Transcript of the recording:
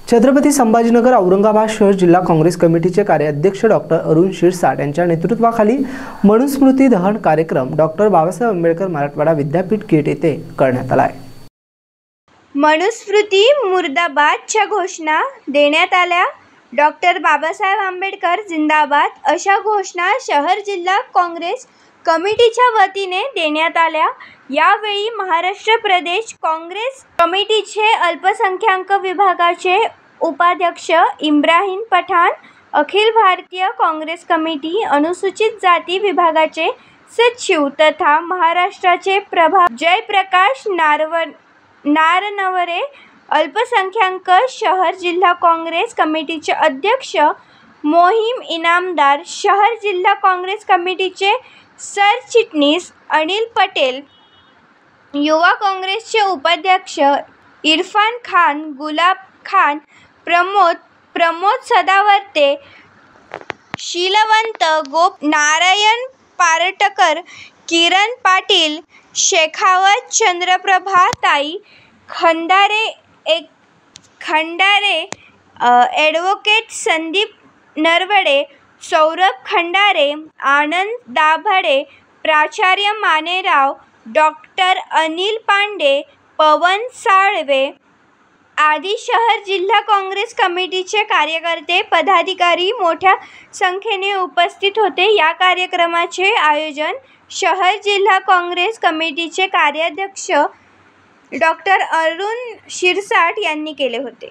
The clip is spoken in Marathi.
छत्रपती संभाजीनगर औरंगाबाद शहर जिल्हा काँग्रेस कमिटीचे कार्याध्यक्ष डॉक्टर अरुण शिरसाट यांच्या नेतृत्वाखाली मनुस्मृती दहन कार्यक्रम डॉक्टर बाबासाहेब आंबेडकर मराठवाडा विद्यापीठ गेट येथे करण्यात आला आहे। मनुस्मृती मुर्दाबादच्या घोषणा देण्यात आल्या। डॉक्टर बाबासाहेब आंबेडकर जिंदाबाद अशा घोषणा शहर जिल्हा काँग्रेस कमिटीच्या वतीने देण्यात आल्या। यावेळी महाराष्ट्र प्रदेश काँग्रेस कमिटीचे अल्पसंख्याक विभागाचे उपाध्यक्ष इब्राहिम पठाण, अखिल भारतीय काँग्रेस कमिटी अनुसूचित जाती विभागाचे सचिव तथा महाराष्ट्राचे प्रभारी जयप्रकाश नारनवरे, अल्पसंख्याक शहर जिल्हा काँग्रेस कमिटीचे अध्यक्ष मोहीम इनामदार, शहर जिल्हा काँग्रेस कमिटीचे सरचिटणीस अनिल पटेल, युवा काँग्रेसचे उपाध्यक्ष इरफान खान, गुलाब खान, प्रमोद सदावर्ते, शीलवंत नारायण पारटकर, किरण पाटील, शेखावत चंद्रप्रभा ताई खंडारे, ॲडव्होकेट संदीप नरवडे, सौरभ खंडारे, आनंद दाभाडे, प्राचार्य मानेराव, डॉक्टर अनिल पांडे, पवन साळवे आदी शहर जिल्हा काँग्रेस कमिटीचे कार्यकर्ते पदाधिकारी मोठ्या संख्येने उपस्थित होते। या कार्यक्रमाचे आयोजन शहर जिल्हा काँग्रेस कमिटीचे कार्याध्यक्ष डॉक्टर अरुण शिरसाट यांनी केले होते।